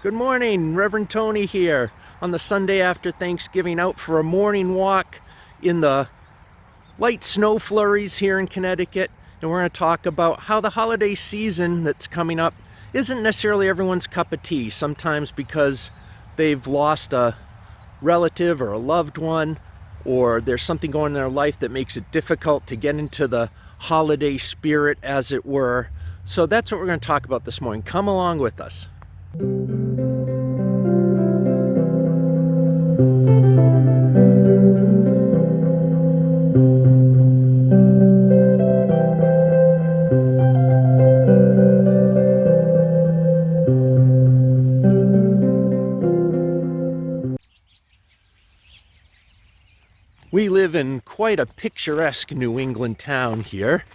Good morning, Reverend Tony here on the Sunday after Thanksgiving, out for a morning walk in the light snow flurries here in Connecticut. And we're going to talk about how the holiday season that's coming up isn't necessarily everyone's cup of tea. Sometimes because they've lost a relative or a loved one, or there's something going on in their life that makes it difficult to get into the holiday spirit, as it were. So that's what we're going to talk about this morning. Come along with us. We live in quite a picturesque New England town here,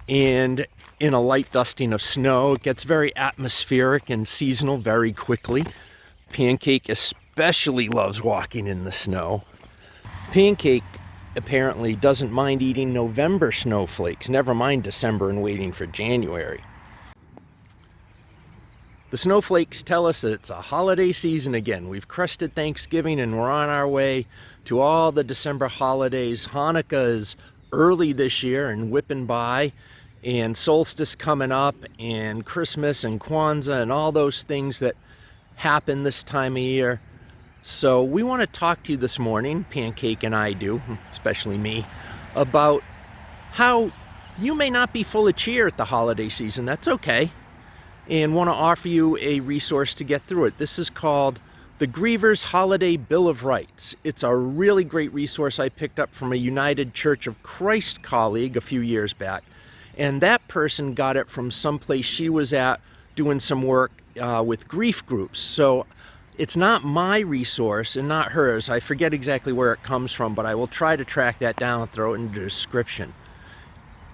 and in a light dusting of snow. It gets very atmospheric and seasonal very quickly. Pancake especially loves walking in the snow. Pancake apparently doesn't mind eating November snowflakes, never mind December and waiting for January. The snowflakes tell us that it's a holiday season again. We've crested Thanksgiving and we're on our way to all the December holidays. Hanukkah is early this year and whipping by, and solstice coming up, and Christmas and Kwanzaa and all those things that happen this time of year. So we want to talk to you this morning, Pancake and I do, especially me, about how you may not be full of cheer at the holiday season. That's okay. And want to offer you a resource to get through it. This is called the Grievers Holiday Bill of Rights. It's a really great resource I picked up from a United Church of Christ colleague a few years back. And that person got it from someplace she was at doing some work with grief groups. So it's not my resource and not hers. I forget exactly where it comes from, but I will try to track that down and throw it in the description.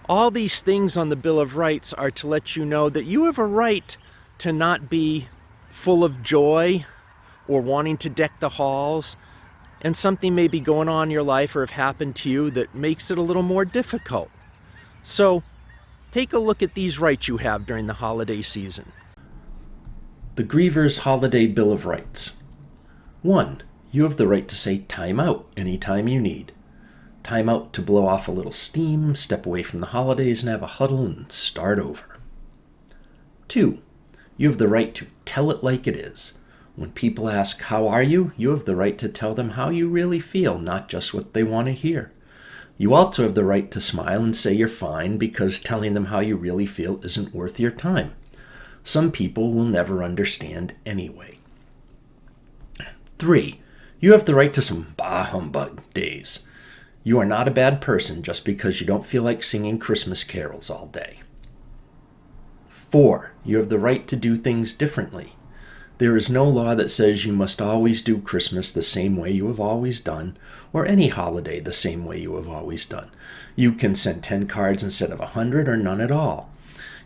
All these things on the Bill of Rights are to let you know that you have a right to not be full of joy or wanting to deck the halls, and something may be going on in your life or have happened to you that makes it a little more difficult. So take a look at these rights you have during the holiday season. The Grievers Holiday Bill of Rights. 1. You have the right to say time out anytime you need. Time out to blow off a little steam, step away from the holidays and have a huddle and start over. 2. You have the right to tell it like it is. When people ask, "How are you?" you have the right to tell them how you really feel, not just what they want to hear. You also have the right to smile and say you're fine, because telling them how you really feel isn't worth your time. Some people will never understand anyway. 3. You have the right to some bah humbug days. You are not a bad person just because you don't feel like singing Christmas carols all day. 4. You have the right to do things differently. There is no law that says you must always do Christmas the same way you have always done, or any holiday the same way you have always done. You can send 10 cards instead of 100, or none at all.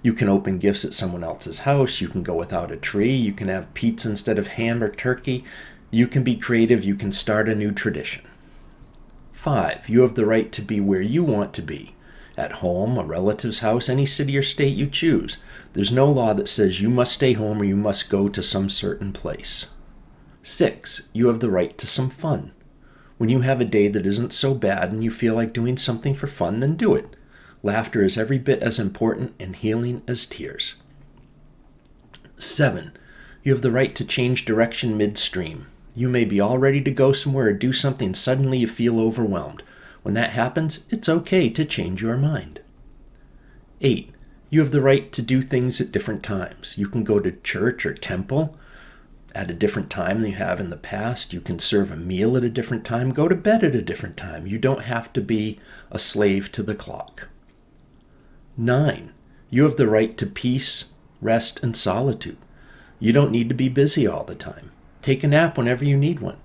You can open gifts at someone else's house. You can go without a tree. You can have pizza instead of ham or turkey. You can be creative. You can start a new tradition. 5. You have the right to be where you want to be. At home, a relative's house, any city or state you choose. There's no law that says you must stay home or you must go to some certain place. 6. You have the right to some fun. When you have a day that isn't so bad and you feel like doing something for fun, then do it. Laughter is every bit as important and healing as tears. 7. You have the right to change direction midstream. You may be all ready to go somewhere or do something, and suddenly you feel overwhelmed. When that happens, it's okay to change your mind. 8. You have the right to do things at different times. You can go to church or temple at a different time than you have in the past. You can serve a meal at a different time, go to bed at a different time. You don't have to be a slave to the clock. 9. You have the right to peace, rest, and solitude. You don't need to be busy all the time. Take a nap whenever you need one.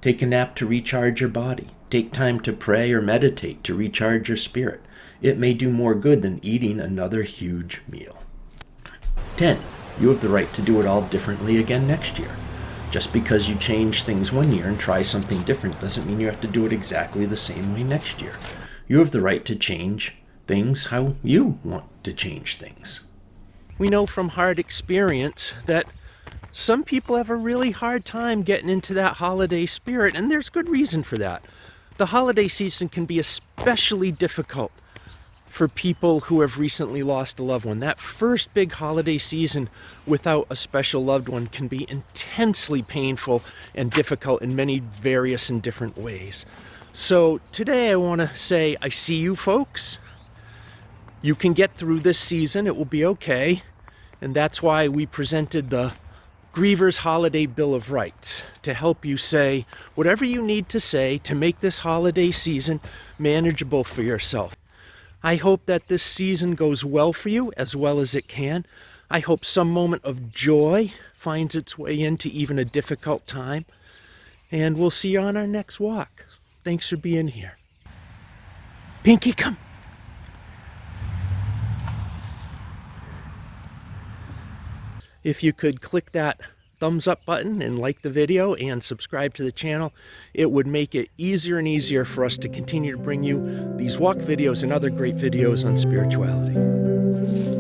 Take a nap to recharge your body. Take time to pray or meditate to recharge your spirit. It may do more good than eating another huge meal. 10. You have the right to do it all differently again next year. Just because you change things one year and try something different doesn't mean you have to do it exactly the same way next year. You have the right to change things how you want to change things. We know from hard experience that Some people have a really hard time getting into that holiday spirit, and there's good reason for that. The holiday season can be especially difficult for people who have recently lost a loved one. That first big holiday season without a special loved one can be intensely painful and difficult in many various and different ways. So today I want to say, I see you folks. You can get through this season. It will be okay. And that's why we presented the Grievers Holiday Bill of Rights, to help you say whatever you need to say to make this holiday season manageable for yourself. I hope that this season goes well for you, as well as it can. I hope some moment of joy finds its way into even a difficult time. And we'll see you on our next walk. Thanks for being here. Pinky, come. If you could click that thumbs up button and like the video and subscribe to the channel, it would make it easier and easier for us to continue to bring you these walk videos and other great videos on spirituality.